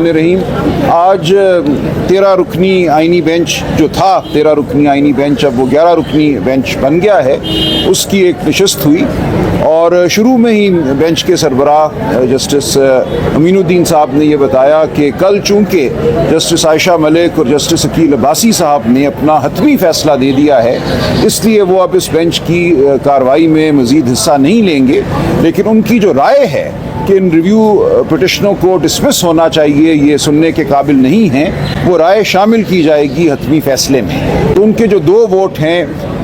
रहीम। आज 13 रुकनी आइनी बेंच जो था 13 रुकनी आइनी बेंच अब वो 11 रुकनी बेंच बन गया है, उसकी एक नशस्त हुई और शुरू में ही बेंच के सरबराह जस्टिस अमीनुद्दीन साहब ने ये बताया कि कल चूँकि जस्टिस आयशा मलिक और जस्टिस अकील अब्बासी साहब ने अपना हतमी फ़ैसला दे दिया है, इसलिए वो अब इस बेंच की कार्रवाई में मज़ीद हिस्सा नहीं लेंगे। लेकिन उनकी जो राय है कि इन रिव्यू पिटिशनों को डिसमिस होना चाहिए, ये सुनने के काबिल नहीं हैं, वो राय शामिल की जाएगी हतमी फ़ैसले में। तो उनके जो 2 वोट हैं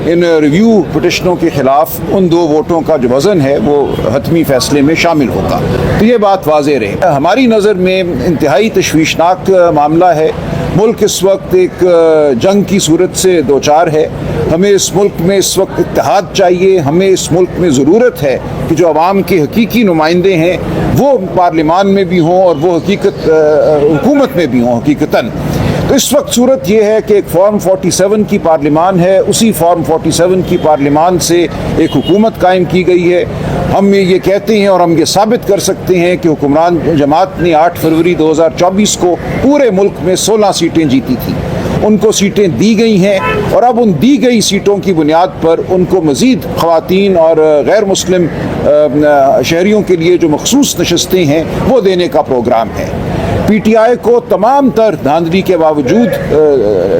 इन रिव्यू पिटिशनों के ख़िलाफ़, उन 2 वोटों का जो वज़न है वो हतमी फ़ैसले में शामिल होगा। तो ये बात वाज़ेह रहे। हमारी नज़र में इंतहाई तशवीशनाक मामला है। मुल्क इस वक्त एक जंग की सूरत से दो चार है। हमें इस मुल्क में इस वक्त इत्तेहाद चाहिए। हमें इस मुल्क में ज़रूरत है कि जो अवाम के हकीकी नुमाइंदे हैं वो पार्लिमान में भी हों और वो हुकूमत में भी हों हकीकतन। तो इस वक्त सूरत ये है कि एक फॉर्म 47 की पार्लिमान है, उसी फॉर्म 47 की पार्लिमान से एक हुकूमत कायम की गई है। हम ये कहते हैं और हम ये साबित कर सकते हैं कि हुक्मरान जमात ने 8 फरवरी 2024 को पूरे मुल्क में 16 सीटें जीती थी। उनको सीटें दी गई हैं और अब उन दी गई सीटों की बुनियाद पर उनको मज़ीद ख़वातीन और गैर मुस्लिम शहरियों के लिए जो मखसूस नशस्तें हैं वो देने का प्रोग्राम है। PTI को तमाम तर धांधली के बावजूद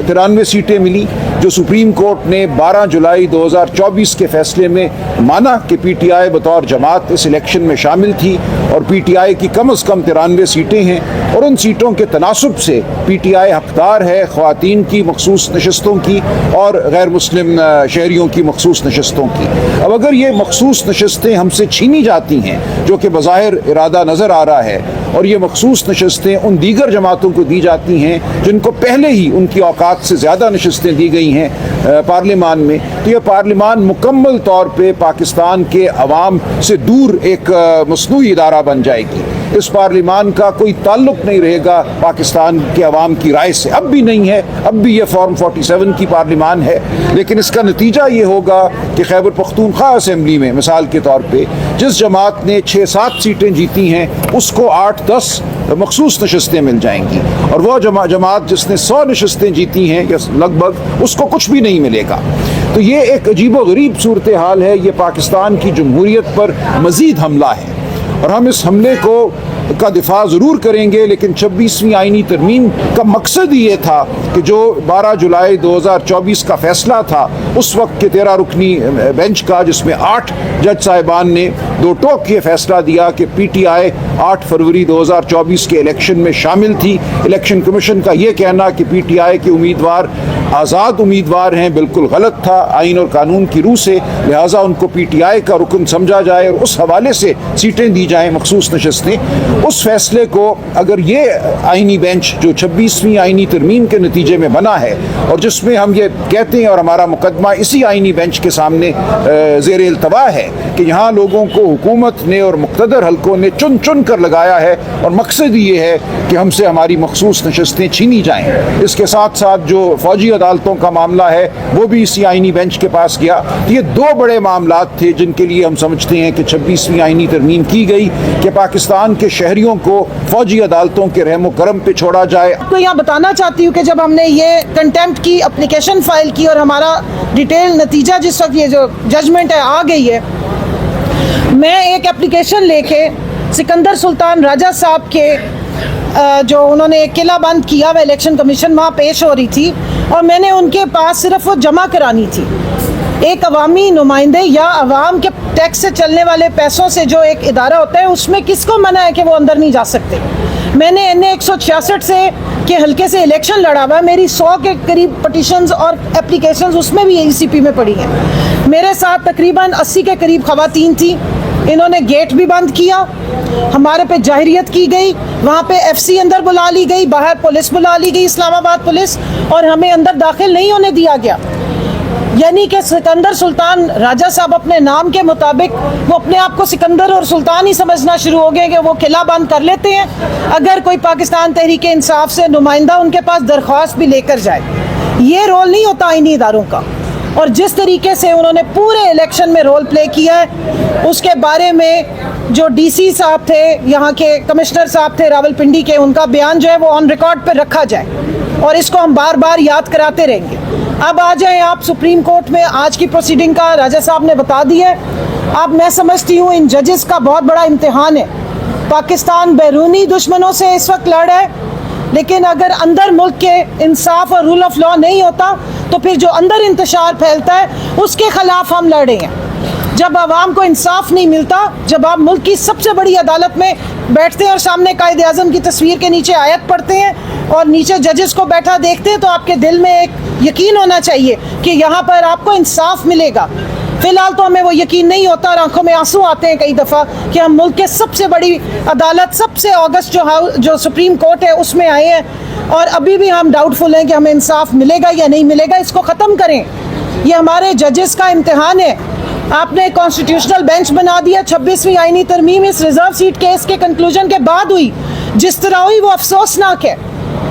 93 सीटें मिली, जो सुप्रीम कोर्ट ने 12 जुलाई 2024 के फैसले में माना कि PTI बतौर जमात इस इलेक्शन में शामिल थी और PTI की कम अज़ कम 93 सीटें हैं और उन सीटों के तनासुब से PTI हकदार है ख़वातीन की मखसूस नशस्तों की और गैर मुस्लिम शहरियों की मखसूस नशस्तों की। अब अगर ये मखसूस नशस्तें हमसे छीनी जाती हैं, जो कि बज़ाहिर इरादा नज़र आ रहा है, और ये मखसूस नशस्तें उन दीगर जमातों को दी जाती हैं जिनको पहले ही उनकी औकात से ज़्यादा नशस्तें दी गई हैं पार्लिमान में, तो ये पार्लिमान मुकम्मल तौर पे पाकिस्तान के अवाम से दूर एक मसनूई इदारा बन जाएगी। इस पार्लिमान का कोई ताल्लुक़ नहीं रहेगा पाकिस्तान के अवाम की राय से। अब भी नहीं है, अब भी ये फॉर्म 47 की पार्लिमान है। लेकिन इसका नतीजा ये होगा कि खैबर पख्तूनख्वा असेंबली में मिसाल के तौर पर जिस जमात ने 6-7 सीटें जीती हैं उसको 8-10 मखसूस नशस्तें मिल जाएंगी और वह जमात जिसने 100 नशस्तें जीती हैं या लगभग, उसको कुछ भी नहीं मिलेगा। तो ये एक अजीबो-गरीब सूरत हाल है। ये पाकिस्तान की जमहूरियत पर मज़ीद हमला है और हम इस हमले का दिफा ज़रूर करेंगे। लेकिन 26वीं आइनी तरमीम का मकसद ही ये था कि जो 12 जुलाई 2024 का फ़ैसला था उस वक्त के 13 रुकनी बेंच का, जिसमें 8 जज साहिबान ने 2 टोक ये फ़ैसला दिया कि PTI 8 फरवरी 2024 के इलेक्शन में शामिल थी। इलेक्शन कमीशन का ये कहना कि PTI के उम्मीदवार आज़ाद उम्मीदवार हैं बिल्कुल गलत था आइन और कानून की रूह से, लिहाजा उनको PTI का रुकन समझा जाए और उस हवाले से सीटें दी जाएँ मखसूस नशस्तें। उस फैसले को अगर ये आइनी बेंच जो 26वीं आइनी तरमीम के नतीजे में बना है और जिसमें हम ये कहते हैं और हमारा मुकदमा इसी आइनी बेंच के सामने ज़ेर इल्तवा है कि यहाँ लोगों को हुकूमत ने और मुक़्तदर हल्कों ने चुन चुन कर लगाया है और मकसद ये है कि हमसे हमारी मखसूस नशस्तें छीनी जाएँ। इसके साथ साथ जो फ़ौजी अदालतों का मामला है वो भी इसी आइनी बेंच के पास गया। ये 2 बड़े मामलात थे जिनके लिए हम समझते हैं कि 26वीं आइनी तरमीम की गई कि पाकिस्तान के शहरियों को फौजी अदालतों के रहमो करम पे छोड़ा जाए। तो यहाँ बताना चाहती हूँ कि जब हमने ये कंटेम्प्ट की एप्लीकेशन फाइल की और हमारा डिटेल नतीजा जिस वक्त ये जो जजमेंट है आ गई है, मैं एक एप्लीकेशन लेके सिकंदर सुल्तान राजा साहब के जो उन्होंने एक किला बंद किया हुआ इलेक्शन कमीशन वहाँ पेश हो रही थी और मैंने उनके पास सिर्फ वो जमा करानी थी। एक अवामी नुमाइंदे या अवाम के टैक्स से चलने वाले पैसों से जो एक इदारा होता है उसमें किसको मना है कि वो अंदर नहीं जा सकते। मैंने NA 166 से के हल्के से इलेक्शन लड़ा हुआ है। मेरी 100 के करीब पटिशन्स और एप्लीकेशंस उसमें भी ECP में पड़ी हैं। मेरे साथ तकरीबन 80 के करीब ख़वातीन थी। इन्होंने गेट भी बंद किया, हमारे पे जाहिरियत की गई, वहाँ पे FC अंदर बुला ली गई, बाहर पुलिस बुला ली गई, इस्लामाबाद पुलिस, और हमें अंदर दाखिल नहीं होने दिया गया। यानी कि सिकंदर सुल्तान राजा साहब अपने नाम के मुताबिक वो अपने आप को सिकंदर और सुल्तान ही समझना शुरू हो गए कि वो किला बंद कर लेते हैं अगर कोई पाकिस्तान तहरीक इंसाफ से नुमाइंदा उनके पास दरख्वास्त भी लेकर जाए। ये रोल नहीं होता आईनी इदारों का। और जिस तरीके से उन्होंने पूरे इलेक्शन में रोल प्ले किया है, उसके बारे में जो डीसी साहब थे, यहाँ के कमिश्नर साहब थे रावलपिंडी के, उनका बयान जो है वो ऑन रिकॉर्ड पर रखा जाए और इसको हम बार बार याद कराते रहेंगे। अब आ जाएं आप सुप्रीम कोर्ट में। आज की प्रोसीडिंग का राजा साहब ने बता दिया है। अब मैं समझती हूँ इन जजेस का बहुत बड़ा इम्तिहान है। पाकिस्तान बैरूनी दुश्मनों से इस वक्त लड़ रहा है, लेकिन अगर अंदर मुल्क के इंसाफ और रूल ऑफ लॉ नहीं होता तो फिर जो अंदर इंतशार फैलता है उसके खिलाफ हम लड़ रहे हैं। जब आवाम को इंसाफ नहीं मिलता, जब आप मुल्क की सबसे बड़ी अदालत में बैठते हैं और सामने कायदे आज़म की तस्वीर के नीचे आयत पढ़ते हैं और नीचे जजेस को बैठा देखते हैं, तो आपके दिल में एक यकीन होना चाहिए कि यहाँ पर आपको इंसाफ मिलेगा। फिलहाल तो हमें वो यकीन नहीं होता और आंखों में आंसू आते हैं कई दफ़ा कि हम मुल्क के सबसे बड़ी अदालत, सबसे ऑगस्ट जो सुप्रीम कोर्ट है उसमें आए हैं और अभी भी हम डाउटफुल हैं कि हमें इंसाफ मिलेगा या नहीं मिलेगा। इसको ख़त्म करें। ये हमारे जजेस का इम्तिहान है। आपने कॉन्स्टिट्यूशनल बेंच बना दिया। 26वीं आईनी तरमीम इस रिजर्व सीट केस के कंक्लूजन के बाद हुई। जिस तरह हुई वो अफसोसनाक है।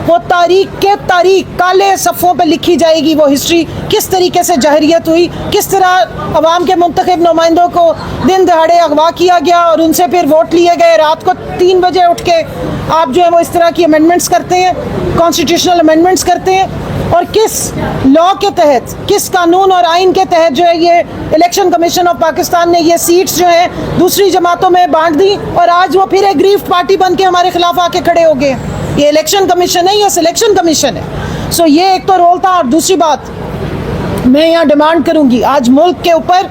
वो तारीख काले सफ़ों पे लिखी जाएगी। वो हिस्ट्री किस तरीके से जहरियत हुई, किस तरह अवाम के मुंतखब नुमाइंदों को दिन दहाड़े अगवा किया गया और उनसे फिर वोट लिए गए। रात को 3 बजे उठ के आप जो है वो इस तरह की अमेंडमेंट्स करते हैं, कॉन्स्टिट्यूशनल अमेंडमेंट्स करते हैं, और किस लॉ के तहत, किस कानून और आइन के तहत जो है ये इलेक्शन कमीशन ऑफ पाकिस्तान ने ये सीट्स जो है दूसरी जमातों में बांट दी और आज वो फिर एक ग्रीफ पार्टी बन के हमारे खिलाफ आके खड़े हो गए। ये इलेक्शन कमीशन है, ये सिलेक्शन कमीशन है। सो ये एक तो रोल था। और दूसरी बात मैं यहाँ डिमांड करूँगी, आज मुल्क के ऊपर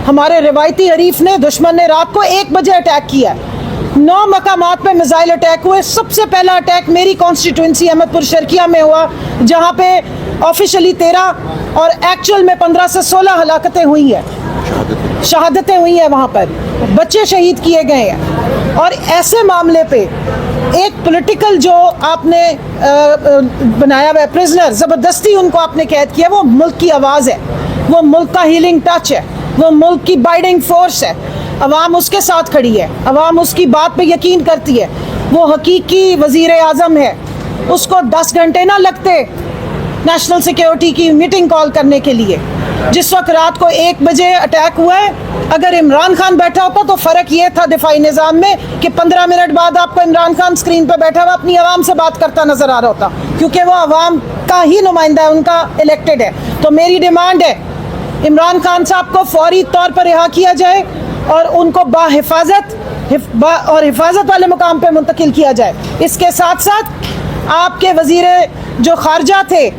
हमारे रिवायती हरीफ ने, दुश्मन ने रात को 1 बजे अटैक किया है। 9 मकामात पे मिसाइल अटैक हुए। सबसे पहला अटैक मेरी कॉन्स्टिट्यूंसी अहमदपुर शर्किया में हुआ, जहाँ पे ऑफिशियली 13 और एक्चुअल में 15 से 16 हलाकतें हुई हैं, शहादतें हुई हैं, वहाँ पर बच्चे शहीद किए गए हैं। और ऐसे मामले पे एक पॉलिटिकल जो आपने बनाया हुआ प्रिजनर, ज़बरदस्ती उनको आपने कैद किया, वो मुल्क की आवाज़ है, वो मुल्क का हीलिंग टच है, वो मुल्क की बाइडिंग फोर्स है। अवाम उसके साथ खड़ी है, अवाम उसकी बात पे यकीन करती है। वो हकीकी वज़ीर आज़म है। उसको 10 घंटे ना लगते नेशनल सिक्योरिटी की मीटिंग कॉल करने के लिए। जिस वक्त रात को 1 बजे अटैक हुआ है, अगर इमरान खान बैठा होता तो फ़र्क ये था दिफाई निज़ाम में कि 15 मिनट बाद आपको इमरान खान स्क्रीन पर बैठा हुआ अपनी आवाम से बात करता नज़र आ रहा होता, क्योंकि वो आवाम का ही नुमाइंदा है, उनका इलेक्टेड है। तो मेरी डिमांड है इमरान खान साहब को फौरी तौर पर रिहा किया जाए और उनको हिफाजत वाले मुकाम पर मुंतकिल किया जाए। इसके साथ साथ आपके वज़ीर जो खारजा थे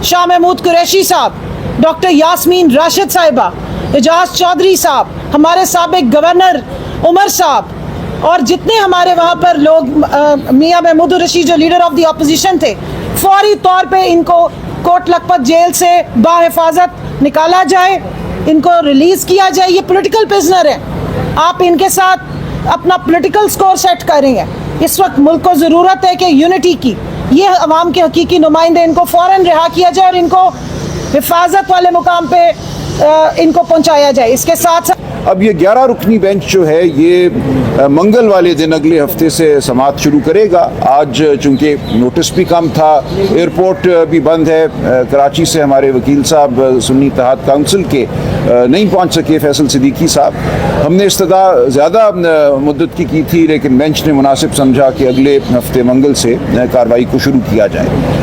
शाह महमूद कुरैशी साहब, डॉक्टर यास्मीन राशिद साहिबा, एजाज चौधरी साहब, हमारे साबिक गवर्नर उमर साहब और जितने हमारे वहाँ पर लोग, मियाँ महमूद रशीद जो लीडर ऑफ द अपोजिशन थे, फौरी तौर पे इनको कोट लखपत जेल से बाहिफाजत निकाला जाए, इनको रिलीज़ किया जाए। ये पॉलिटिकल प्रिजनर हैं। आप इनके साथ अपना पॉलिटिकल स्कोर सेट कर रहे हैं। इस वक्त मुल्क को ज़रूरत है कि यूनिटी की। ये अवाम के हकीकी नुमाइंदे, इनको फ़ौरन रिहा किया जाए और इनको हिफाजत वाले मुकाम पे इनको पहुंचाया जाए। इसके साथ साथ अब ये 11 रुकनी बेंच जो है ये मंगल वाले दिन अगले हफ्ते से समाअत शुरू करेगा। आज चूंकि नोटिस भी कम था, एयरपोर्ट भी बंद है, कराची से हमारे वकील साहब सुन्नी इत्तेहाद काउंसिल के नहीं पहुंच सके, फैसल सिद्दीकी साहब। हमने इस्तदा ज़्यादा मुद्दत की थी, लेकिन बेंच ने मुनासिब समझा कि अगले हफ्ते मंगल से कार्रवाई को शुरू किया जाए।